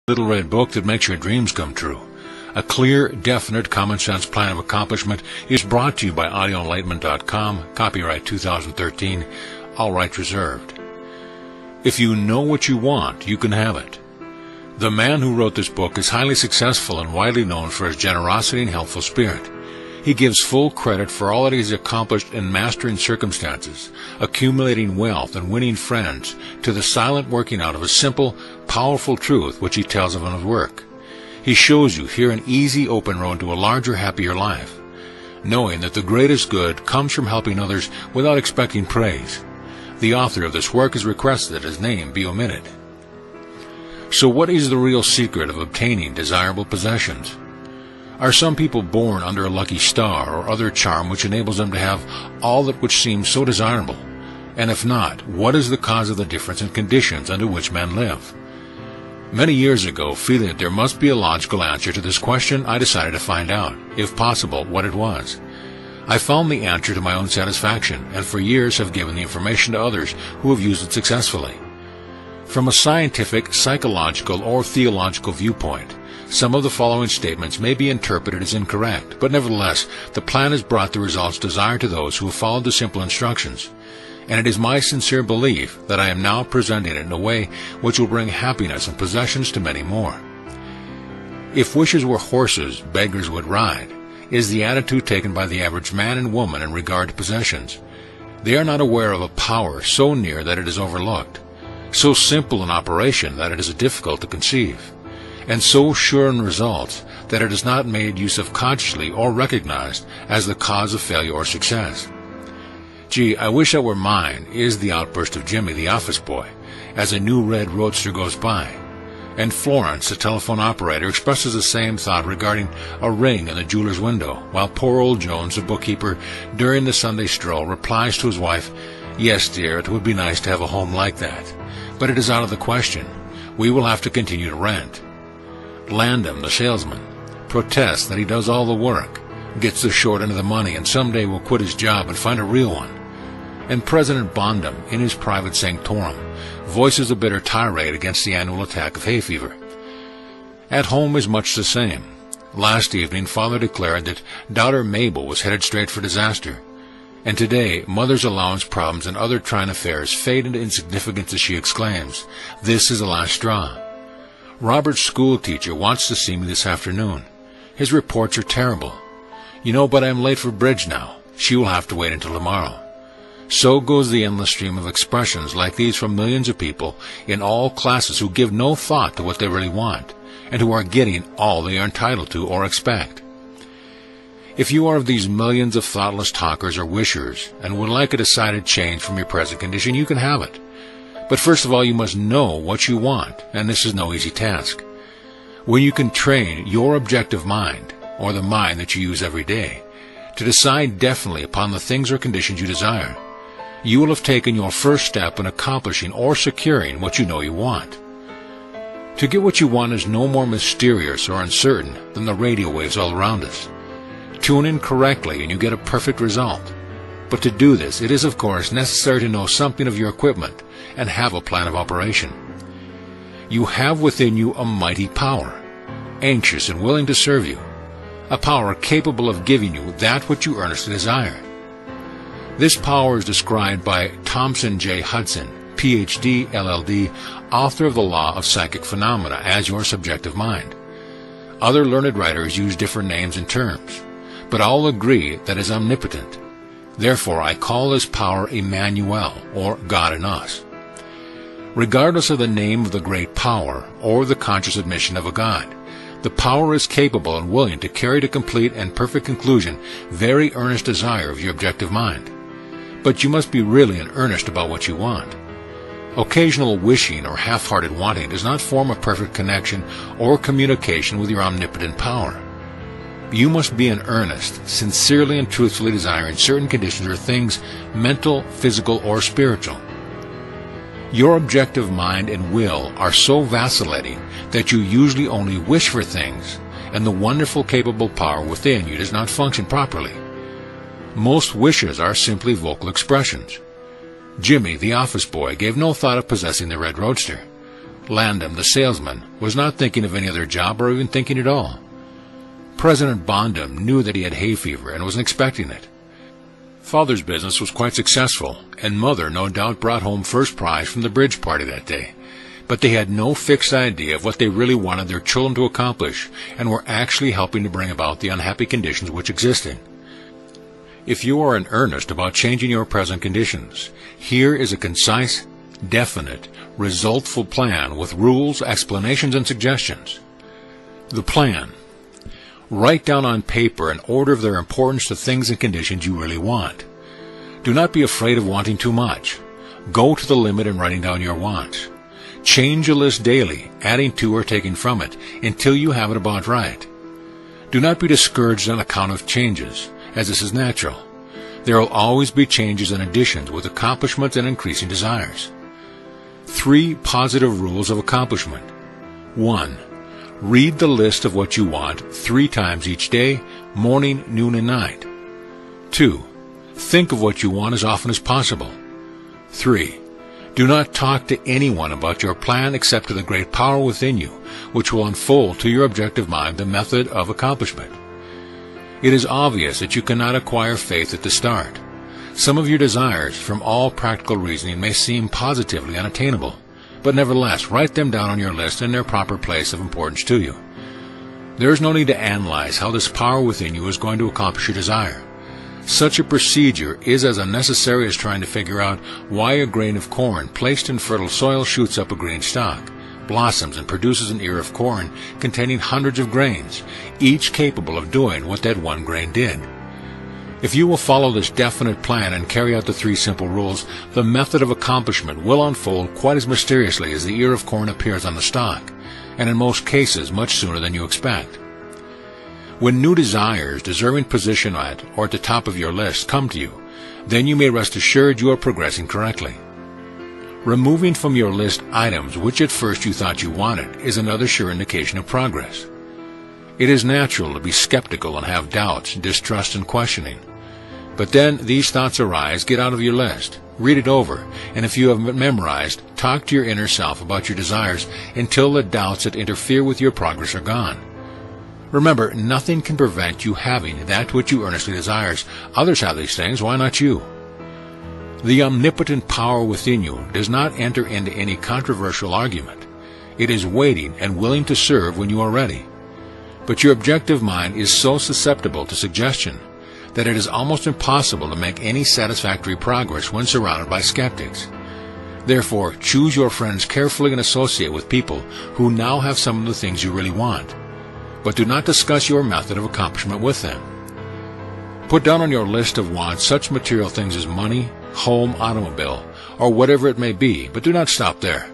Little red book that makes your dreams come true. A clear, definite, common-sense plan of accomplishment is brought to you by audioenlightenment.com, copyright 2013, all rights reserved. If you know what you want, you can have it. The man who wrote this book is highly successful and widely known for his generosity and helpful spirit. He gives full credit for all that he has accomplished in mastering circumstances, accumulating wealth, and winning friends, to the silent working out of a simple, powerful truth which he tells of in his work. He shows you here an easy, open road to a larger, happier life, knowing that the greatest good comes from helping others without expecting praise. The author of this work has requested that his name be omitted. So what is the real secret of obtaining desirable possessions? Are some people born under a lucky star or other charm which enables them to have all that which seems so desirable? And if not, what is the cause of the difference in conditions under which men live? Many years ago, feeling that there must be a logical answer to this question, I decided to find out, if possible, what it was. I found the answer to my own satisfaction, and for years have given the information to others who have used it successfully. From a scientific, psychological, or theological viewpoint, some of the following statements may be interpreted as incorrect, but nevertheless, the plan has brought the results desired to those who have followed the simple instructions. And it is my sincere belief that I am now presenting it in a way which will bring happiness and possessions to many more. If wishes were horses, beggars would ride, is the attitude taken by the average man and woman in regard to possessions. They are not aware of a power so near that it is overlooked, so simple in operation that it is difficult to conceive, and so sure in results that it is not made use of consciously or recognized as the cause of failure or success. "Gee, I wish that were mine," is the outburst of Jimmy, the office boy, as a new red roadster goes by. And Florence, the telephone operator, expresses the same thought regarding a ring in the jeweler's window, while poor old Jones, the bookkeeper, during the Sunday stroll, replies to his wife, "Yes, dear, it would be nice to have a home like that, but it is out of the question. We will have to continue to rent." Landham, the salesman, protests that he does all the work, gets the short end of the money, and someday will quit his job and find a real one. And President Bondum, in his private sanctorum, voices a bitter tirade against the annual attack of hay fever. At home is much the same. Last evening, Father declared that daughter Mabel was headed straight for disaster. And today, Mother's allowance problems and other trying affairs fade into insignificance as she exclaims, "This is the last straw." Robert's school teacher wants to see me this afternoon. His reports are terrible. "You know, but I'm late for bridge now. She will have to wait until tomorrow." So goes the endless stream of expressions like these from millions of people in all classes who give no thought to what they really want, and who are getting all they are entitled to or expect. If you are of these millions of thoughtless talkers or wishers, and would like a decided change from your present condition, you can have it. But first of all, you must know what you want, and this is no easy task. When you can train your objective mind, or the mind that you use every day, to decide definitely upon the things or conditions you desire, you will have taken your first step in accomplishing or securing what you know you want. To get what you want is no more mysterious or uncertain than the radio waves all around us. Tune in correctly and you get a perfect result. But to do this, it is of course necessary to know something of your equipment and have a plan of operation. You have within you a mighty power, anxious and willing to serve you, a power capable of giving you that which you earnestly desire. This power is described by Thompson J. Hudson, Ph.D., LL.D., author of The Law of Psychic Phenomena, as your subjective mind. Other learned writers use different names and terms, but all agree that it is omnipotent. Therefore, I call this power Emmanuel, or God in us. Regardless of the name of the great power, or the conscious admission of a God, the power is capable and willing to carry to complete and perfect conclusion very earnest desire of your objective mind. But you must be really in earnest about what you want. Occasional wishing or half-hearted wanting does not form a perfect connection or communication with your omnipotent power. You must be in earnest, sincerely and truthfully desiring certain conditions or things, mental, physical, or spiritual. Your objective mind and will are so vacillating that you usually only wish for things, and the wonderful capable power within you does not function properly. Most wishes are simply vocal expressions. Jimmy, the office boy, gave no thought of possessing the red roadster. Landham, the salesman, was not thinking of any other job or even thinking at all. President Bondham knew that he had hay fever and wasn't expecting it. Father's business was quite successful, and Mother no doubt brought home first prize from the bridge party that day. But they had no fixed idea of what they really wanted their children to accomplish, and were actually helping to bring about the unhappy conditions which existed. If you are in earnest about changing your present conditions, here is a concise, definite, resultful plan with rules, explanations, and suggestions. The plan. Write down on paper an order of their importance the things and conditions you really want. Do not be afraid of wanting too much. Go to the limit in writing down your wants. Change a list daily, adding to or taking from it, until you have it about right. Do not be discouraged on account of changes, as this is natural. There will always be changes and additions with accomplishments and increasing desires. 3 positive rules of accomplishment. 1. Read the list of what you want 3 times each day, morning, noon, and night. 2. Think of what you want as often as possible. 3. Do not talk to anyone about your plan except to the great power within you, which will unfold to your objective mind the method of accomplishment. It is obvious that you cannot acquire faith at the start. Some of your desires, from all practical reasoning, may seem positively unattainable, but nevertheless, write them down on your list in their proper place of importance to you. There is no need to analyze how this power within you is going to accomplish your desire. Such a procedure is as unnecessary as trying to figure out why a grain of corn placed in fertile soil shoots up a green stalk, blossoms, and produces an ear of corn containing hundreds of grains, each capable of doing what that one grain did. If you will follow this definite plan and carry out the 3 simple rules, the method of accomplishment will unfold quite as mysteriously as the ear of corn appears on the stalk, and in most cases much sooner than you expect. When new desires deserving position at or at the top of your list come to you, then you may rest assured you are progressing correctly. Removing from your list items which at first you thought you wanted is another sure indication of progress. It is natural to be skeptical and have doubts, distrust, and questioning. But then these thoughts arise, get out of your list, read it over, and if you have it memorized, talk to your inner self about your desires until the doubts that interfere with your progress are gone. Remember, nothing can prevent you having that which you earnestly desires. Others have these things, why not you? The omnipotent power within you does not enter into any controversial argument. It is waiting and willing to serve when you are ready. But your objective mind is so susceptible to suggestion that it is almost impossible to make any satisfactory progress when surrounded by skeptics. Therefore, choose your friends carefully and associate with people who now have some of the things you really want. But do not discuss your method of accomplishment with them. Put down on your list of wants such material things as money, home, automobile, or whatever it may be, but do not stop there.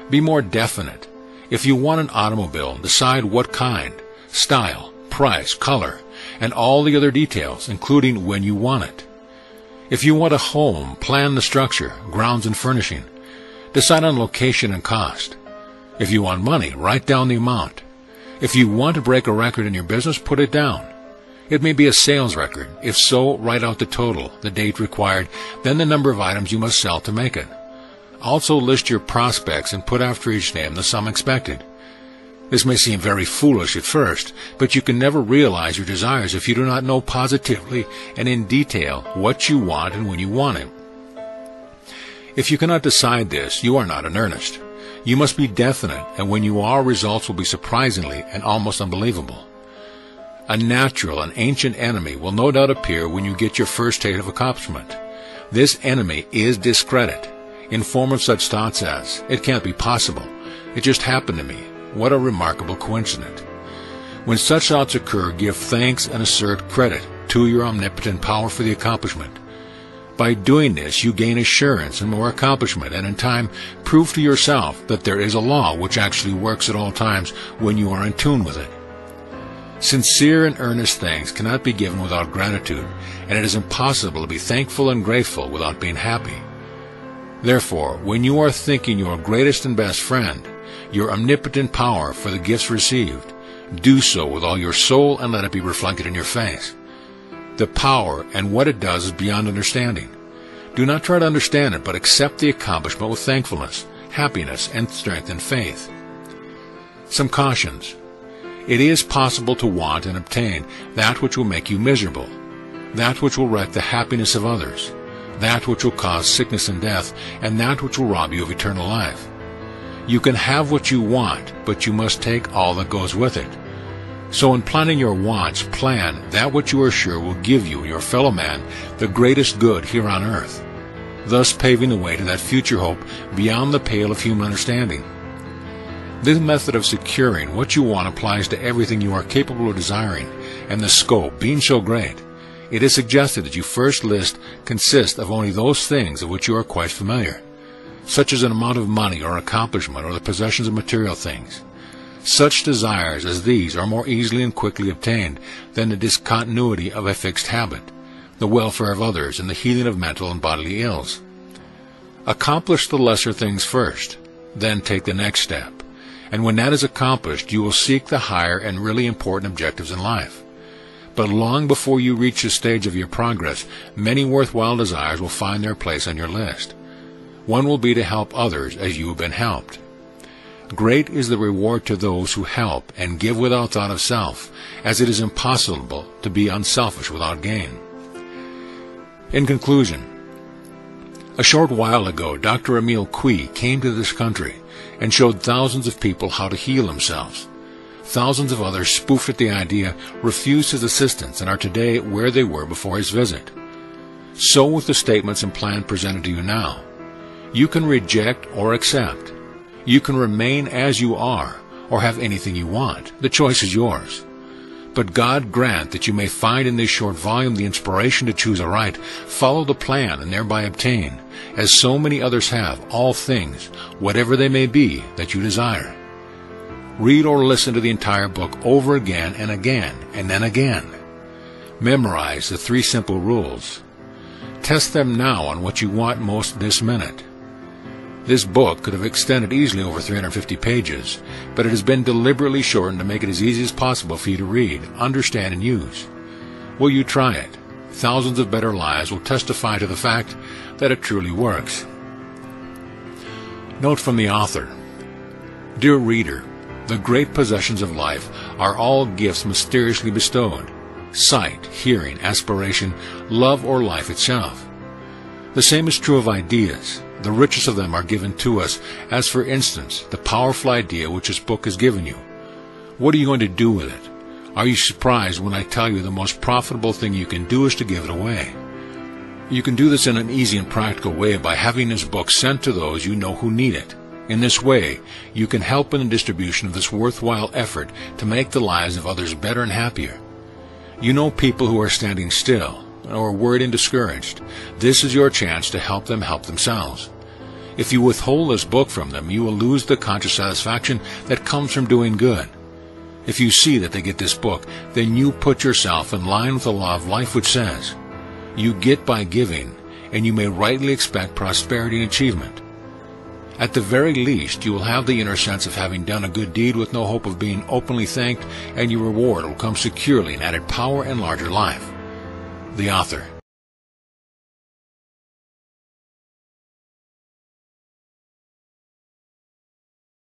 Be more definite. If you want an automobile, decide what kind, style, price, color, and all the other details, including when you want it. If you want a home, plan the structure, grounds, and furnishing. Decide on location and cost. If you want money, write down the amount. If you want to break a record in your business, put it down. It may be a sales record. If so, write out the total, the date required, then the number of items you must sell to make it. Also list your prospects and put after each name the sum expected. This may seem very foolish at first, but you can never realize your desires if you do not know positively and in detail what you want and when you want it. If you cannot decide this, you are not in earnest. You must be definite, and when you are, results will be surprisingly and almost unbelievable. A natural and ancient enemy will no doubt appear when you get your first state of accomplishment. This enemy is discredit, in form of such thoughts as, "It can't be possible. It just happened to me. What a remarkable coincidence." When such thoughts occur, give thanks and assert credit to your omnipotent power for the accomplishment. By doing this, you gain assurance and more accomplishment, and in time prove to yourself that there is a law which actually works at all times when you are in tune with it. Sincere and earnest thanks cannot be given without gratitude, and it is impossible to be thankful and grateful without being happy. Therefore, when you are thanking your greatest and best friend, your omnipotent power for the gifts received, do so with all your soul and let it be reflected in your face. The power and what it does is beyond understanding. Do not try to understand it, but accept the accomplishment with thankfulness. happiness, and strength in faith. Some cautions. It is possible to want and obtain that which will make you miserable, that which will wreck the happiness of others, that which will cause sickness and death, and that which will rob you of eternal life. You can have what you want, but you must take all that goes with it. So in planning your wants, plan that which you are sure will give you, your fellow man, the greatest good here on earth, thus paving the way to that future hope beyond the pale of human understanding. This method of securing what you want applies to everything you are capable of desiring, and the scope being so great, it is suggested that you first list consist of only those things of which you are quite familiar, such as an amount of money or accomplishment or the possessions of material things. Such desires as these are more easily and quickly obtained than the discontinuity of a fixed habit, the welfare of others, and the healing of mental and bodily ills. Accomplish the lesser things first, then take the next step, and when that is accomplished, you will seek the higher and really important objectives in life. But long before you reach the stage of your progress, many worthwhile desires will find their place on your list. One will be to help others as you have been helped. Great is the reward to those who help and give without thought of self, as it is impossible to be unselfish without gain. In conclusion, a short while ago, Dr. Emil Cui came to this country and showed thousands of people how to heal themselves. Thousands of others spoofed at the idea, refused his assistance, and are today where they were before his visit. So with the statements and plan presented to you now. You can reject or accept. You can remain as you are, or have anything you want. The choice is yours. But God grant that you may find in this short volume the inspiration to choose aright, follow the plan, and thereby obtain, as so many others have, all things, whatever they may be, that you desire. Read or listen to the entire book over again, and then again. Memorize the 3 simple rules. Test them now on what you want most this minute. This book could have extended easily over 350 pages, but it has been deliberately shortened to make it as easy as possible for you to read, understand, and use. Will you try it? Thousands of better lives will testify to the fact that it truly works. Note from the author. Dear reader, the great possessions of life are all gifts mysteriously bestowed: sight, hearing, aspiration, love, or life itself. The same is true of ideas. The richest of them are given to us, as for instance, the powerful idea which this book has given you. What are you going to do with it? Are you surprised when I tell you the most profitable thing you can do is to give it away? You can do this in an easy and practical way by having this book sent to those you know who need it. In this way, you can help in the distribution of this worthwhile effort to make the lives of others better and happier. You know people who are standing still, or worried and discouraged. This is your chance to help them help themselves. If you withhold this book from them, you will lose the conscious satisfaction that comes from doing good. If you see that they get this book, then you put yourself in line with the law of life, which says, you get by giving, and you may rightly expect prosperity and achievement. At the very least, you will have the inner sense of having done a good deed with no hope of being openly thanked, and your reward will come securely in added power and larger life. The author.